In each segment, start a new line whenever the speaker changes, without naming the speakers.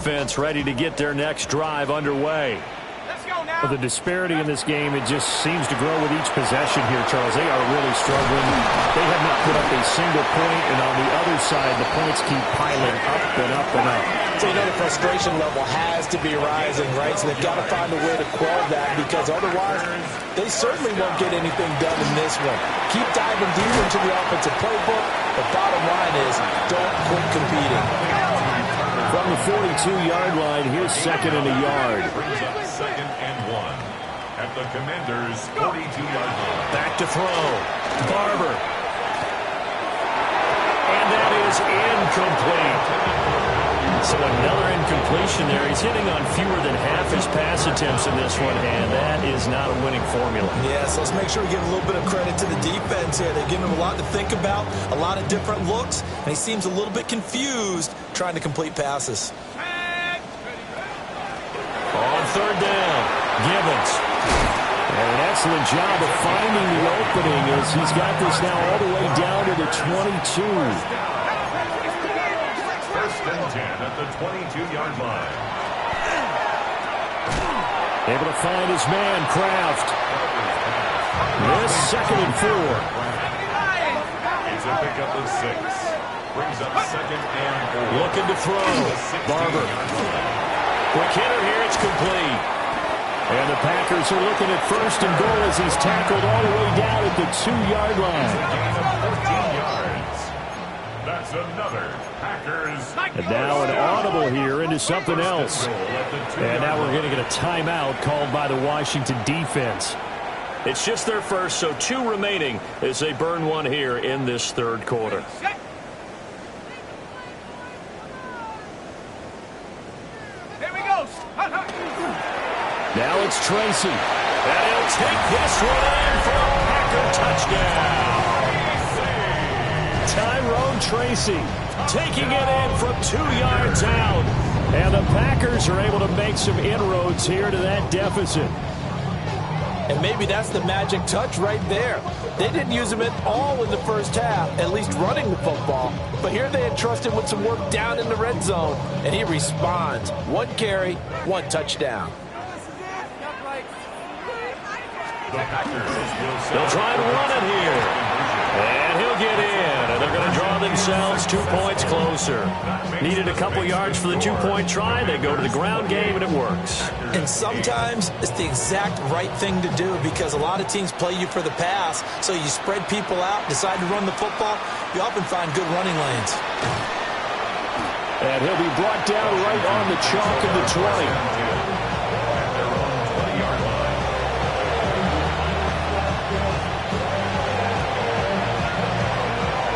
offense ready to get their next drive underway.
Well, the disparity in this game, it just seems to grow with each possession here, Charles. They are really struggling. They have not put up a single point, and on the other side, the points keep piling up and up and up.
So you know the frustration level has to be rising, right? So they've got to find a way to quell that, because otherwise they certainly won't get anything done in this one. Keep diving deep into the offensive playbook. The bottom line is don't quit competing.
From the 42-yard line, here's second and a yard.
Second and 1 at the Commanders' 42-yard line.
Back to throw. Barber. And that is incomplete. So another incompletion there. He's hitting on fewer than half his pass attempts in this one, and that is not a winning formula.
Yes, let's make sure we give a little bit of credit to the defense here. They're giving him a lot to think about, a lot of different looks, and he seems a little bit confused trying to complete passes.
On third down, Gibbons. And an excellent job of finding the opening as he's got this now all the way down to the 22.
First and 10 at the 22-yard line.
Able to find his man, Kraft. This second and 4.
It's a pickup of 6. Brings up second and 4.
Looking to throw. Barber. Quick hitter here, it's complete. And the Packers are looking at first and goal as he's tackled all the way down at the 2-yard line.
Gain of 14 yards. That's another Packers.
And now an audible here into something else. And now we're going to get a timeout called by the Washington defense. It's just their first, so 2 remaining as they burn one here in this third quarter. Now it's Tracy. And he'll take this one in for a Packer touchdown. Tyrone Tracy taking it in from 2 yards out. And the Packers are able to make some inroads here to that deficit.
And maybe that's the magic touch right there. They didn't use him at all in the first half, at least running the football. But here they entrusted with some work down in the red zone, and he responds. 1 carry, 1 touchdown.
They'll try to run it here. And he'll get in. And they're going to draw themselves 2 points closer. Needed a couple yards for the 2-point try. They go to the ground game, and it works.
And sometimes it's the exact right thing to do, because a lot of teams play you for the pass. So you spread people out, decide to run the football. You often find good running lanes.
And he'll be brought down right on the chalk of the 20.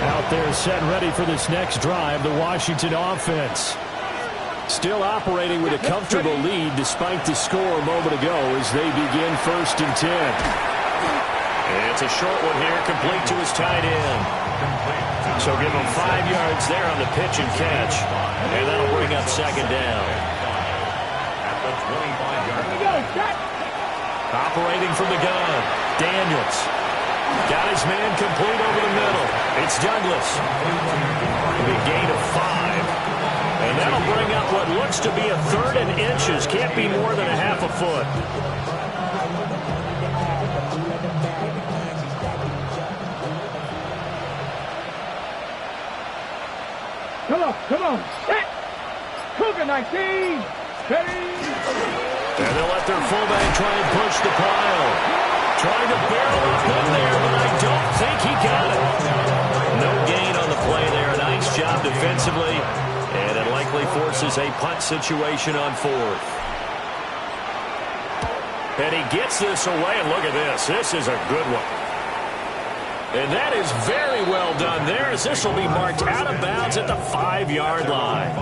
Out there set and ready for this next drive, the Washington offense. Still operating with a comfortable lead despite the score a moment ago as they begin first and 10. It's a short one here, complete to his tight end. So give him 5 yards there on the pitch and catch. And that'll bring up second down.
At the 25-yard line.
Operating from the gun, Daniels. Got his man complete over the middle. It's Douglas. A gain of 5. And that'll bring up what looks to be a third and inches. Can't be more than a half a foot.
Come on. Set. Cougar 19. Ready.
And they'll let their fullback try and push the pile. Trying to barrel up in there, but I don't think he got it. No gain on the play there. Nice job defensively. And it likely forces a punt situation on 4th. And he gets this away, and look at this. This is a good one. And that is very well done there, as this will be marked out of bounds at the 5-yard line.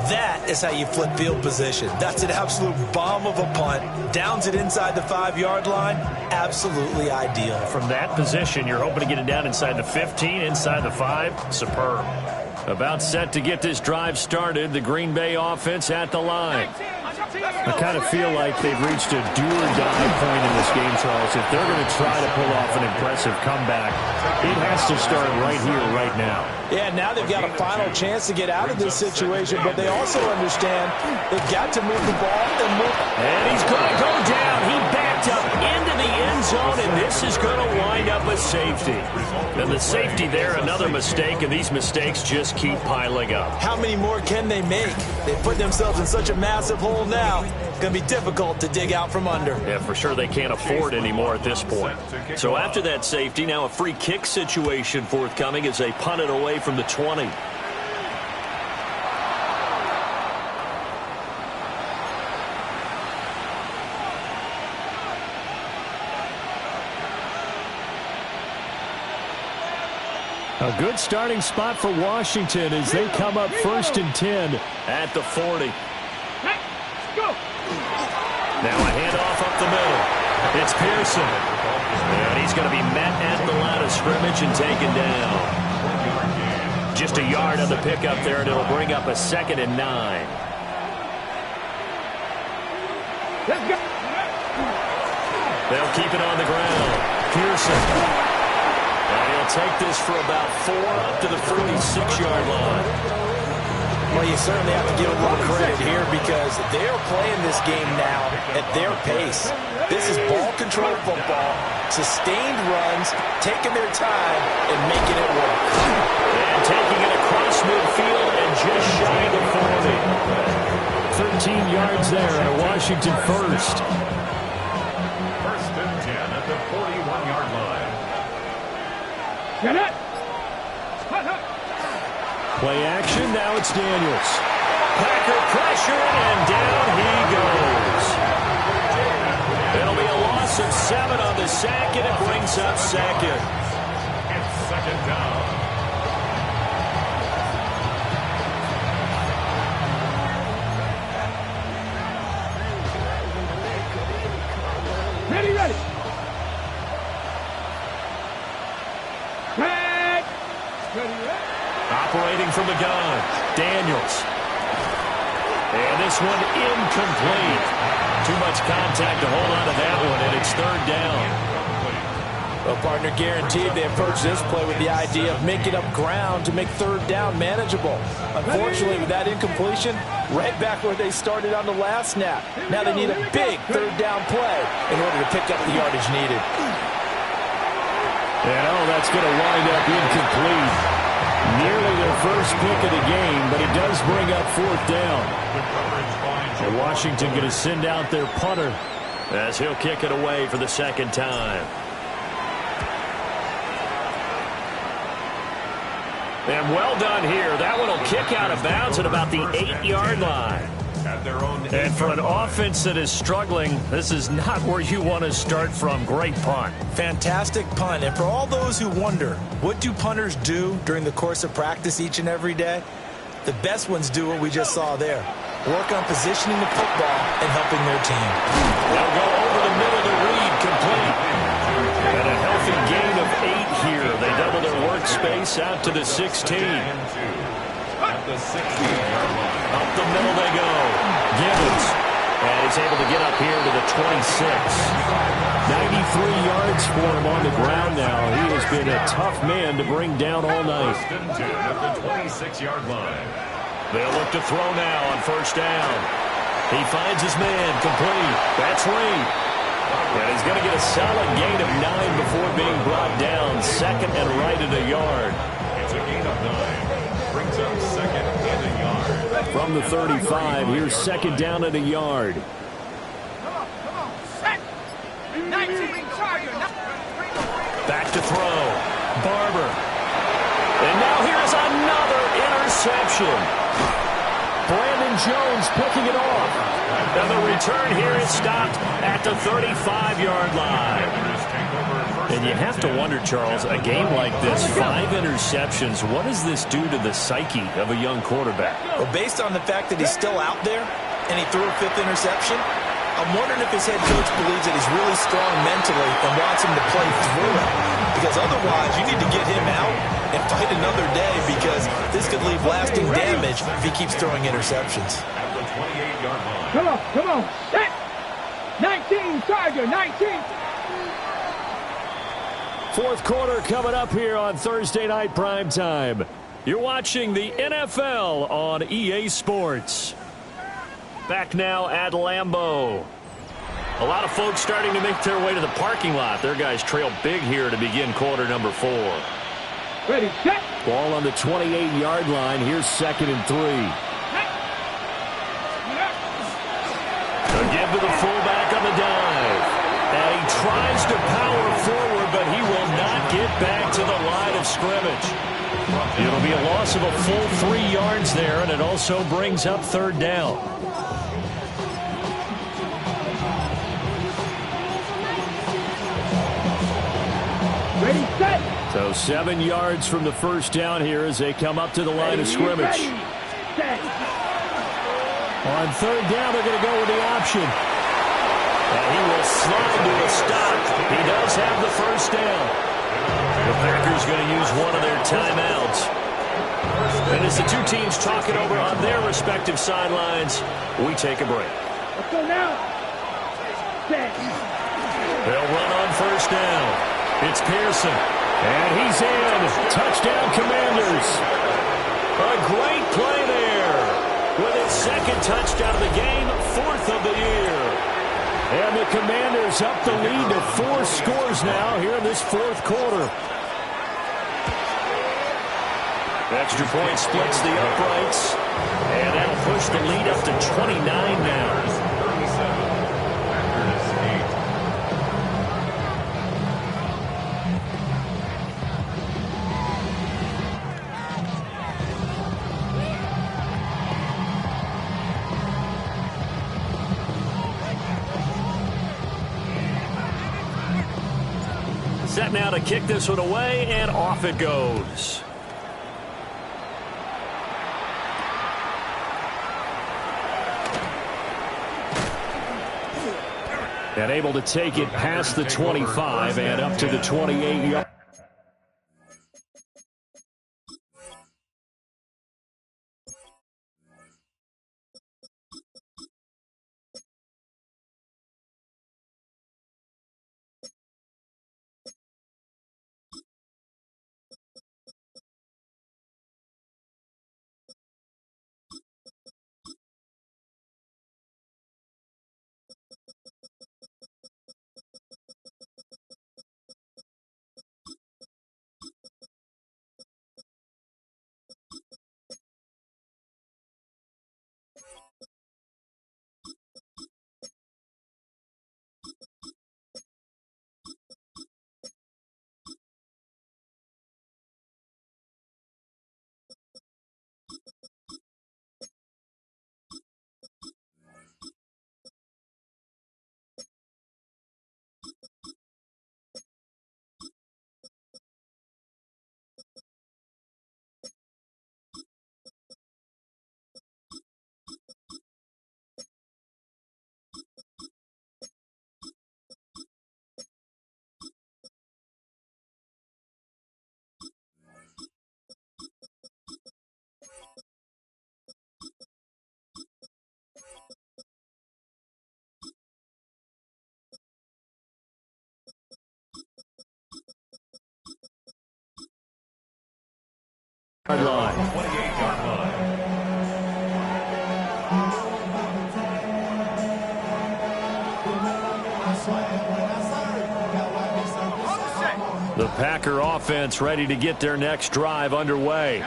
That is how you flip field position. That's an absolute bomb of a punt. Downs it inside the 5-yard line. Absolutely ideal.
From that position, you're hoping to get it down inside the 15, inside the 5. Superb. About set to get this drive started. The Green Bay offense at the line.
I kind of feel like they've reached a do-or-die point in this game, Charles. If they're going to try to pull off an impressive comeback, it has to start right here, right now.
Yeah, now they've got a final chance to get out of this situation, but they also understand they've got to move the ball and move.
And he's going to go down. He backed up into the end zone, and this is going to wind up a safety. And the safety there, another mistake, and these mistakes just keep piling up.
How many more can they make? They put themselves in such a massive hole now. It's going to be difficult to dig out from under.
Yeah, for sure they can't afford anymore at this point. So after that safety, now a free kick situation forthcoming as they punt it away from the 20.
A good starting spot for Washington as they come up 1st and 10
at the 40.
Go.
Now a handoff up the middle. It's Pearson. And he's going to be met at the line of scrimmage and taken down. Just a yard on the pickup there, and it'll bring up a 2nd and 9.
Let's go.
They'll keep it on the ground. Pearson. And he'll take this for about 4 up to the 46-yard line.
Well, you certainly have to give a little credit here because they're playing this game now at their pace. This is ball control football, sustained runs, taking their time and making it work.
And taking it across midfield and just shy of
13 yards there at Washington first.
1st and 10 at the 41-yard line.
Get it. Hut, hut.
Play action, now it's Daniels. Packer pressured, and down he goes. It'll be a loss of 7 on the sack, and it brings up 2nd.
It's 2nd down.
Ready, ready. Back. Ready, ready.
Operating from the gun, Daniels. And this one incomplete. Too much contact to hold on to that one, and it's 3rd down.
Well, partner, guaranteed they approach this play with the idea of making up ground to make 3rd down manageable. Unfortunately, with that incompletion, right back where they started on the last snap. Now they need a big 3rd down play in order to pick up the yardage needed.
And that's going to wind up incomplete. Nearly their first pick of the game, but it does bring up 4th down. And Washington going to send out their punter
as he'll kick it away for the 2nd time. And well done here. That one will kick out of bounds at about the 8-yard line. And for an offense that is struggling, this is not where you want to start from. Great punt.
Fantastic punt. And for all those who wonder, what do punters do during the course of practice each and every day? The best ones do what we just saw there. Work on positioning the football and helping their team.
They'll go over the middle to Reed, complete. And a healthy gain of 8 here. They double their workspace out to the 16.
At the 16-yard line.
Up the middle they go. Gibbons. And he's able to get up here to the 26.
93 yards for him on the ground now. He has been a tough man to bring down all night.
1st and 10 at the 26-yard line.
They'll look to throw now on 1st down. He finds his man, complete. That's Reed. And he's going to get a solid gain of 9 before being brought down. 2nd and right at a yard.
It's a gain of 9. Brings up 2nd and a yard.
From the 35, here's 2nd down at a yard.
Come on. Set. 19.
Back to throw. Barber. And now here's another interception. Brandon Jones picking it off. And the return here is stopped at the 35-yard line. And you have to wonder, Charles, a game like this, 5 interceptions, what does this do to the psyche of a young quarterback?
Well, based on the fact that he's still out there and he threw a 5th interception, I'm wondering if his head coach believes that he's really strong mentally and wants him to play through it. Because otherwise, you need to get him out and fight another day, because this could leave lasting damage if he keeps throwing interceptions.
At the 28-yard line.
Come on, set. 19, Tiger, 19.
Fourth quarter coming up here on Thursday Night Primetime. You're watching the NFL on EA Sports. Back now at Lambeau. A lot of folks starting to make their way to the parking lot. Their guys trail big here to begin quarter number 4.
Ready, set.
Ball on the 28-yard line. Here's 2nd and 3. Again to the fullback on the dive. And he tries to power forward, but he will not get back to the line of scrimmage. It'll be a loss of a full 3 yards there, and it also brings up 3rd down.
Ready, set.
So 7 yards from the first down here as they come up to the line of scrimmage.
Ready, set.
On 3rd down, they're going to go with the option. And he will slide to a stop. He does have the first down. The Packers going to use one of their timeouts. And as the two teams talk it over on their respective sidelines, we take a break.
Let's go now. Set.
They'll run on first down. It's Pearson. And he's in. Touchdown, Commanders. A great play there. With his 2nd touchdown of the game, 4th of the year. And the Commanders up the lead to 4 scores now here in this 4th quarter. Extra point splits the uprights. And that'll push the lead up to 29 now. Set now to kick this one away, and off it goes. And able to take it past the 25 and up to the 28-yard. Line.
28-yard line.
The Packer offense ready to get their next drive underway.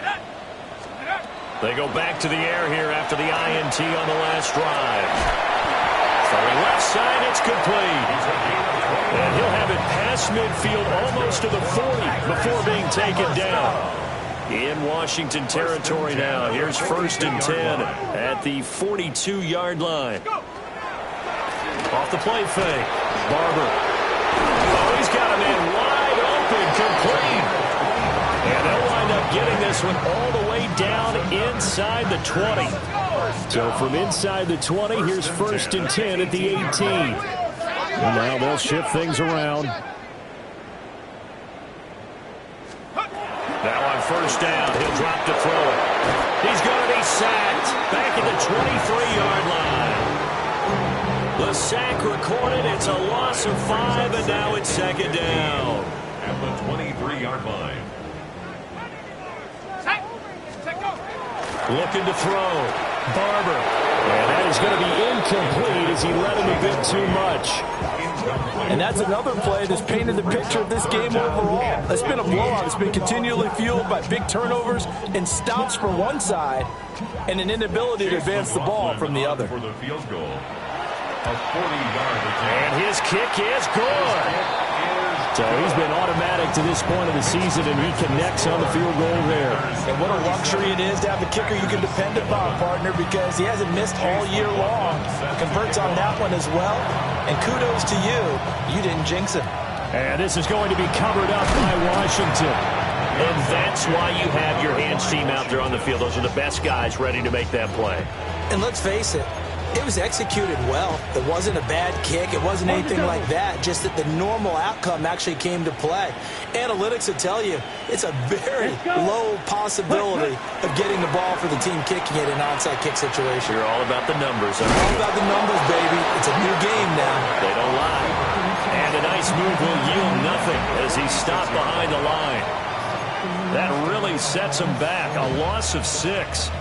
They go back to the air here after the INT on the last drive. Throwing left side, it's complete. And he'll have it past midfield almost to the 40 before being taken down. In Washington territory now. Here's 1st and 10 at the 42-yard line. Off the play fake. Barber. Oh, he's got him in wide open, complete. And they'll wind up getting this one all the way down inside the 20. So from inside the 20, here's 1st and 10 at the 18. Now they'll shift things around.
Now on 1st down, he'll drop to throw it. He's going to be sacked back at the 23-yard line. The sack recorded. It's a loss of 5, and now it's 2nd down.
At the 23-yard line.
Looking to throw. Barber.
And that is going to be incomplete as he let him a bit too much.
And that's another play that's painted the picture of this game overall. It's been a blowout. It's been continually fueled by big turnovers and stops for one side and an inability to advance the ball from the other.
For the field goal. A 40-yard attempt.
And his kick is good.
So he's been automatic to this point of the season, and he connects on the field goal there.
And what a luxury it is to have a kicker you can depend upon, partner, because he hasn't missed all year long. Converts on that one as well. And kudos to you. You didn't jinx him.
And this is going to be covered up by Washington.
And that's why you have your hands team out there on the field. Those are the best guys ready to make that play.
And let's face it, it was executed well. It wasn't a bad kick. It wasn't anything like that. Just that the normal outcome actually came to play. Analytics will tell you it's a very low possibility of getting the ball for the team kicking it in an onside kick situation.
You're all about the numbers.
All about the numbers, baby. It's a new game now.
They don't lie. And a nice move will yield nothing as he stopped behind the line. That really sets him back. A loss of 6.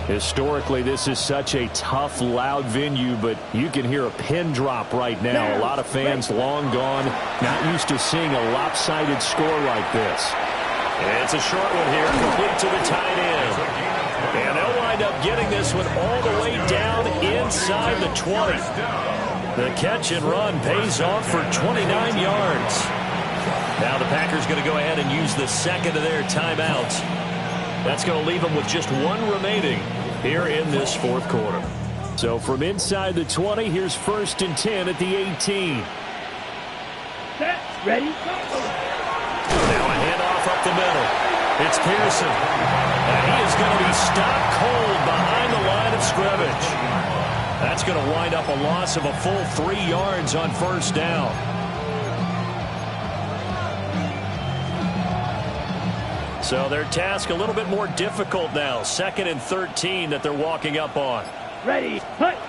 Historically, this is such a tough, loud venue, but you can hear a pin drop right now. A lot of fans long gone, not used to seeing a lopsided score like this.
It's a short one here, complete to the tight end. And they'll wind up getting this one all the way down inside the 20. The catch and run pays off for 29 yards. Now the Packers going to go ahead and use the second of their timeouts. That's going to leave them with just one remaining here in this 4th quarter.
So from inside the 20, here's 1st and 10 at the 18.
Set, ready, go.
Now a handoff up the middle. It's Pearson. And he is going to be stopped cold behind the line of scrimmage. That's going to wind up a loss of a full 3 yards on 1st down. So their task a little bit more difficult now. 2nd and 13 that they're walking up on.
Ready, hut.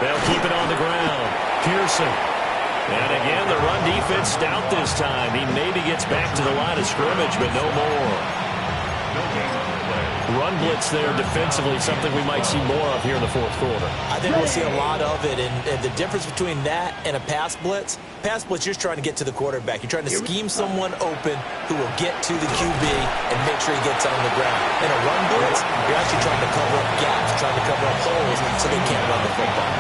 They'll keep it on the ground. Pearson. And again, the run defense stout this time. He maybe gets back to the line of scrimmage, but no more. Run blitz there defensively, something we might see more of here in the 4th quarter.
I think we'll see a lot of it, and the difference between that and a pass blitz, you're just trying to get to the quarterback. You're trying to scheme someone open who will get to the QB and make sure he gets on the ground. In a run blitz, you're actually trying to cover up gaps, trying to cover up holes so they can't run the football.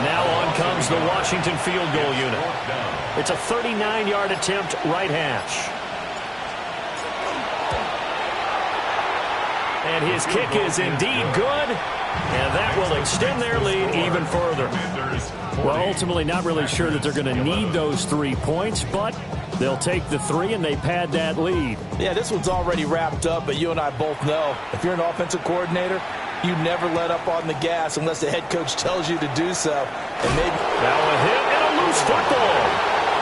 Now on comes the Washington field goal unit. It's a 39-yard attempt, right hash. And his kick is indeed good, and that will extend their lead even further.
Well, ultimately not really sure that they're going to need those 3 points, but they'll take the 3 and they pad that lead.
Yeah, this one's already wrapped up, but you and I both know if you're an offensive coordinator, you never let up on the gas unless the head coach tells you to do so. And maybe
now a hit and a loose football.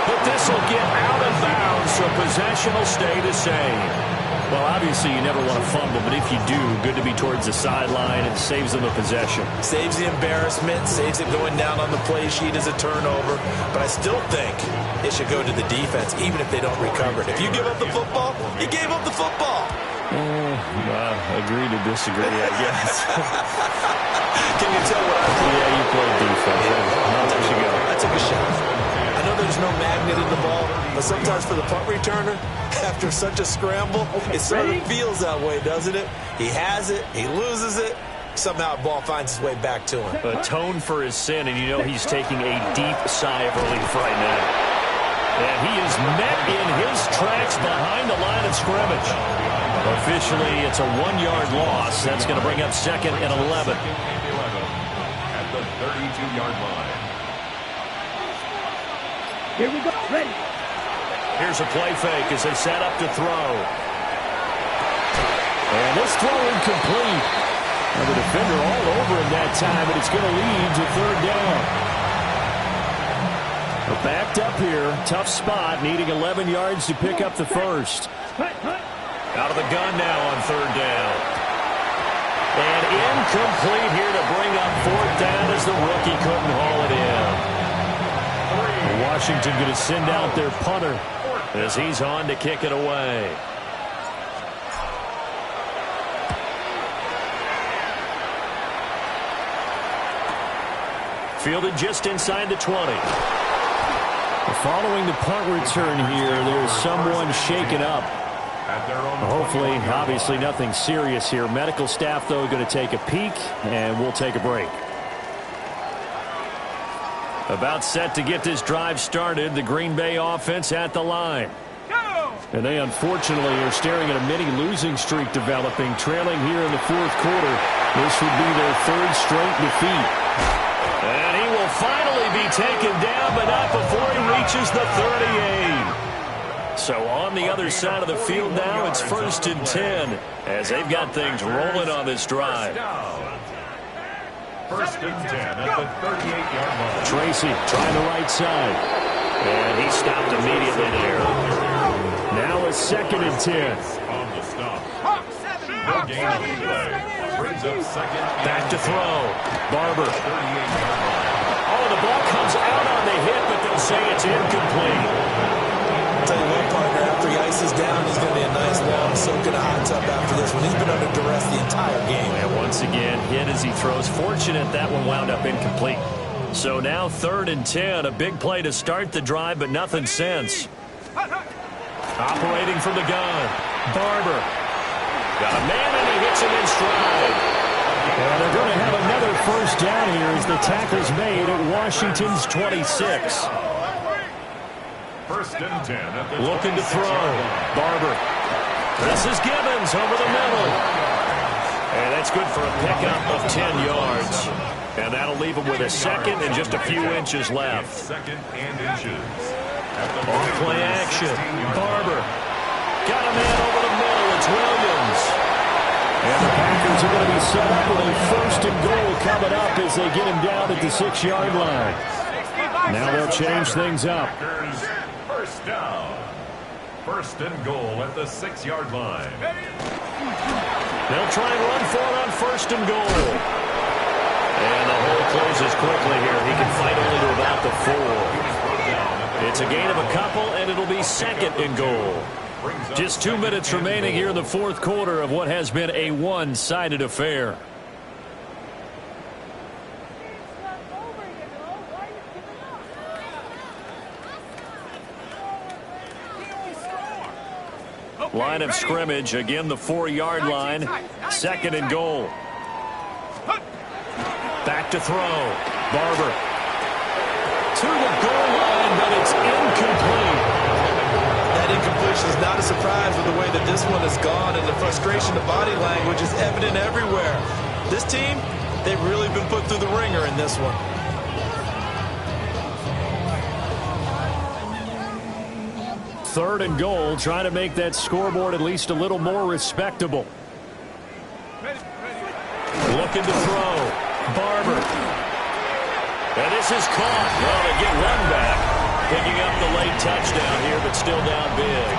But this will get out of bounds, so possession will stay the same.
Well, obviously you never want to fumble, but if you do, good to be towards the sideline. It saves them a possession.
Saves the embarrassment, saves it going down on the play sheet as a turnover. But I still think it should go to the defense, even if they don't recover it. If you give up the football, you gave up the football.
Agree to disagree, I guess.
Can you tell what I did?
Yeah, you played defense.
I took a shot. I know there's no magnet in the ball, but sometimes for the punt returner, after such a scramble, it sort of feels that way, doesn't it? He has it, he loses it, somehow the ball finds its way back to him.
Atone for his sin, and you know he's taking a deep sigh of relief right now. And he is met in his tracks behind the line of scrimmage. Officially, it's a 1-yard loss. That's going to bring up 2nd and 11.
At the 32-yard line.
Here we go, ready.
Here's a play fake as they set up to throw.
And this throw incomplete. Now the defender all over him that time, but it's going to lead to third down. We're backed up here. Tough spot, needing 11 yards to pick up the first.
Out of the gun now on third down.
And incomplete here to bring up fourth down as the rookie couldn't haul it in. Washington going to send out their punter as he's on to kick it away. Fielded just inside the 20. Following the punt return here, there's someone shaken up. Hopefully, obviously nothing serious here. Medical staff, though, going to take a peek, and we'll take a break. About set to get this drive started, the Green Bay offense at the line. And they, unfortunately, are staring at a mini losing streak developing, trailing here in the fourth quarter. This would be their third straight defeat. And he will finally be taken down, but not before he reaches the 38. So on the other side of the field now, it's 1st and 10 as they've got things rolling on this drive.
1st and 10 at the 38-yard line.
Tracy trying the right side. And he stopped immediately there. Now a 2nd and 10.
On the stop. No gain on the play. Brings up second.
Back to throw. Barber.
38-yard line.
Oh, the ball comes out on the hit, but they'll say it's incomplete.
I'll tell you what, partner, after he ices down, he's going to be a nice long soak in a hot tub after this one. He's been under duress the entire game.
And once again, hit as he throws. Fortunate that one wound up incomplete. So now 3rd and 10, a big play to start the drive, but nothing since. Operating from the gun, Barber. Got a man, and he hits him in stride. And they're going to have another first down here as the tackle's made at Washington's 26.
1st and 10 at the
Looking to throw. Barber. This is Gibbons over the middle. And that's good for a pickup of 10 yards. And that'll leave him with a second and just a few inches left.
Second and inches.
On play action. Barber. Got a man over the middle. It's Williams. And the Packers are going to be set up with a 1st and goal coming up as they get him down at the 6-yard line. Now they'll change things up.
First down. 1st and goal at the 6-yard line.
They'll try and run for it on 1st and goal. And the hole closes quickly here. He can fight only to about the 4. It's a gain of a couple, and it'll be 2nd and goal. Just 2 minutes remaining here in the fourth quarter of what has been a one-sided affair. Line of scrimmage, again the 4-yard line. 2nd and goal. Back to throw. Barber. To the goal line, but it's incomplete.
That incompletion is not a surprise with the way that this one has gone, and the frustration, the body language is evident everywhere. This team, they've really been put through the ringer in this one.
Third and goal, trying to make that scoreboard at least a little more respectable. Looking to throw. Barber. And this is caught. Well, they get one back. Picking up the late touchdown here, but still down big.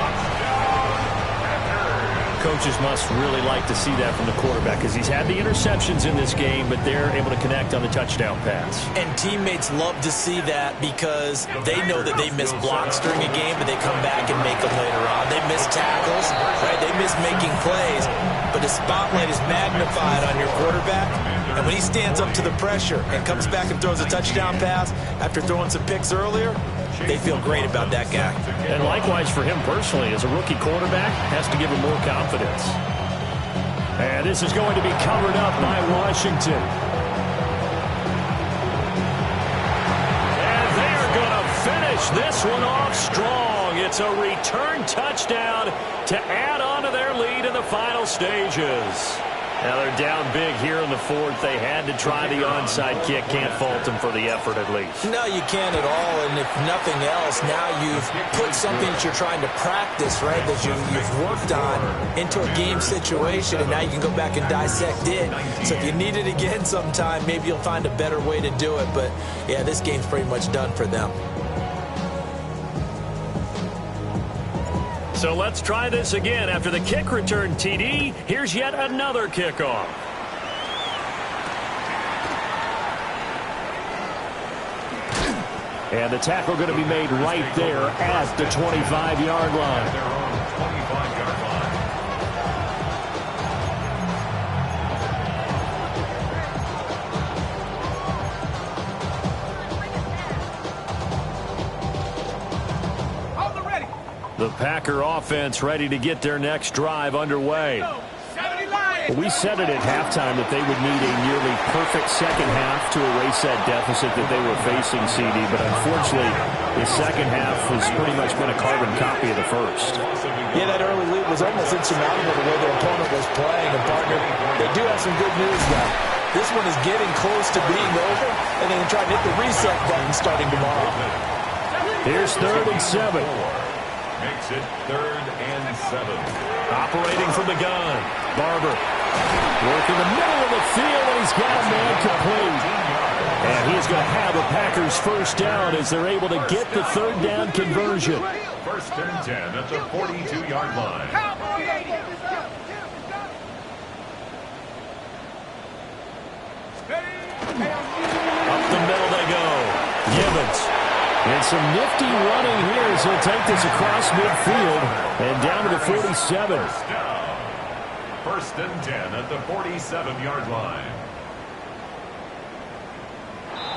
Coaches must really like to see that from the quarterback because he's had the interceptions in this game, but they're able to connect on the touchdown pass.
And teammates love to see that because they know that they miss blocks during a game, but they come back and make them later on. They miss tackles, right? They miss making plays, but the spotlight is magnified on your quarterback. And when he stands up to the pressure and comes back and throws a touchdown pass after throwing some picks earlier, they feel great about that guy.
And likewise for him personally, as a rookie quarterback, has to give him more confidence. And this is going to be covered up by Washington. And they are going to finish this one off strong. It's a return touchdown to add on to their lead in the final stages.
Now they're down big here in the fourth. They had to try the onside kick. Can't fault them for the effort at least.
No, you can't at all. And if nothing else, now you've put something that you're trying to practice, right, that you've worked on into a game situation, and now you can go back and dissect it. So if you need it again sometime, maybe you'll find a better way to do it. But, yeah, this game's pretty much done for them.
So let's try this again. After the kick return TD, here's yet another kickoff.
And the tackle going to be made right there at the 25-yard line. The Packer offense ready to get their next drive underway. We said it at halftime that they would need a nearly perfect second half to erase that deficit that they were facing, CD, but unfortunately, the second half has pretty much been a carbon copy of the first.
Yeah, that early lead was almost insurmountable the way their opponent was playing, and partner, they do have some good news now. This one is getting close to being over, and they can try to hit the reset button starting tomorrow.
Here's 3rd and 7.
Makes it 3rd and 7.
Operating from the gun. Barber. Work in the middle of the field, and he's got a man complete. And he's going to have the Packers first down as they're able to get the 3rd down conversion.
1st and 10 at the 42-yard line.
Up the middle they go. Gibbons. And some nifty running here as he'll take this across midfield and down to the 47.
1st and 10 at the 47-yard line.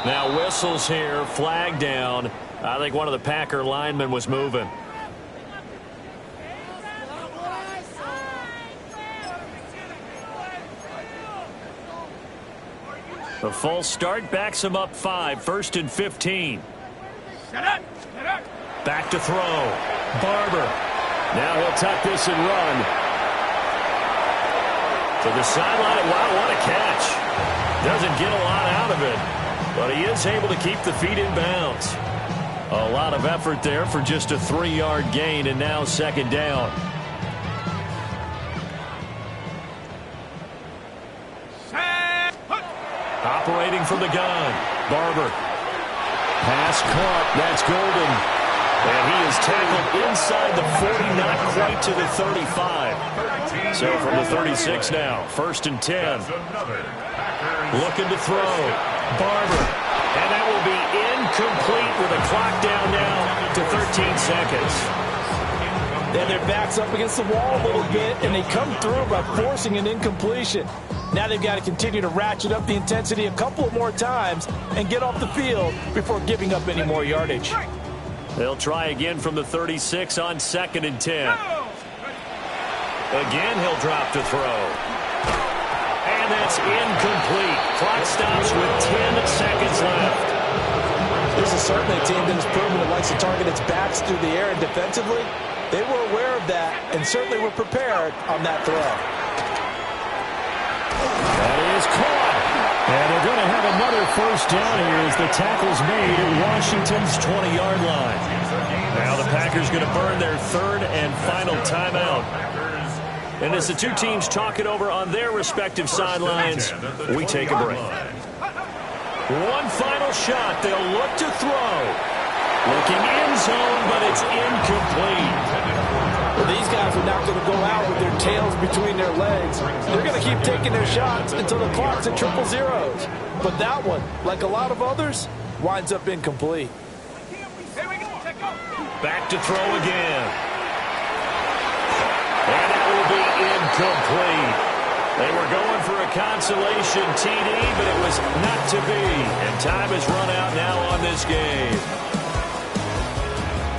Now whistles here, flag down. I think one of the Packer linemen was moving. The false start backs him up 5, 1st and 15. Back to throw. Barber. Now he'll tuck this and run. To the sideline. Wow, what a catch. Doesn't get a lot out of it, but he is able to keep the feet in bounds. A lot of effort there for just a 3-yard gain, and now 2nd down. Operating from the gun. Barber. Pass caught. That's Golden. And he is tackled inside the 40, not quite to the 35. So from the 36 now, 1st and 10. Looking to throw. Barber. And that will be incomplete with a clock down now to 13 seconds.
Then their back's up against the wall a little bit, and they come through by forcing an incompletion. Now they've got to continue to ratchet up the intensity a couple of more times and get off the field before giving up any more yardage.
They'll try again from the 36 on 2nd and 10. Again, he'll drop to throw. And that's incomplete. Clock stops with 10 seconds left.
This is certainly a team that has proven it likes to target its backs through the air, and defensively, they were aware of that and certainly were prepared on that throw.
That is caught. And they're going to have another first down here as the tackle's made at Washington's 20-yard line. Now the Packers going to burn their 3rd and final timeout. And as the two teams talk it over on their respective sidelines, we take a break. One final shot. They'll look to throw. Looking in zone, but it's incomplete.
Well, these guys are not going to go out with their tails between their legs. They're going to keep taking their shots until the clock's at 000. But that one, like a lot of others, winds up incomplete.
Back to throw again. And that will be incomplete. They were going for a consolation TD, but it was not to be. And time has run out now on this game.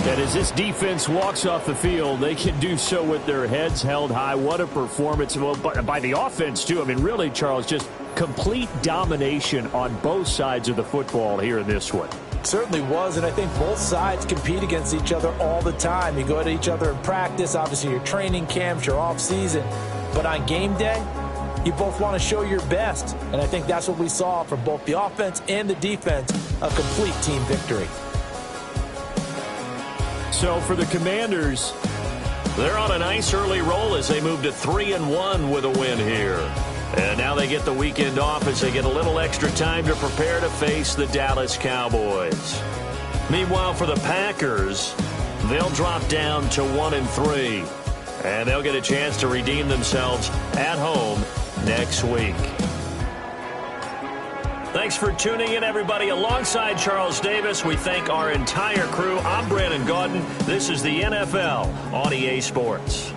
And as this defense walks off the field, they can do so with their heads held high. What a performance. Well, by the offense, too. I mean, really, Charles, just complete domination on both sides of the football here in this one.
Certainly was, and I think both sides compete against each other all the time. You go at each other in practice, obviously your training camps, your off season. But on game day, you both want to show your best. And I think that's what we saw from both the offense and the defense, a complete team victory.
So for the Commanders, they're on a nice early roll as they move to 3-1 with a win here. And now they get the weekend off as they get a little extra time to prepare to face the Dallas Cowboys. Meanwhile, for the Packers, they'll drop down to 1-3. And they'll get a chance to redeem themselves at home next week. Thanks for tuning in, everybody. Alongside Charles Davis, we thank our entire crew. I'm Brandon Gaudin. This is the NFL on EA Sports.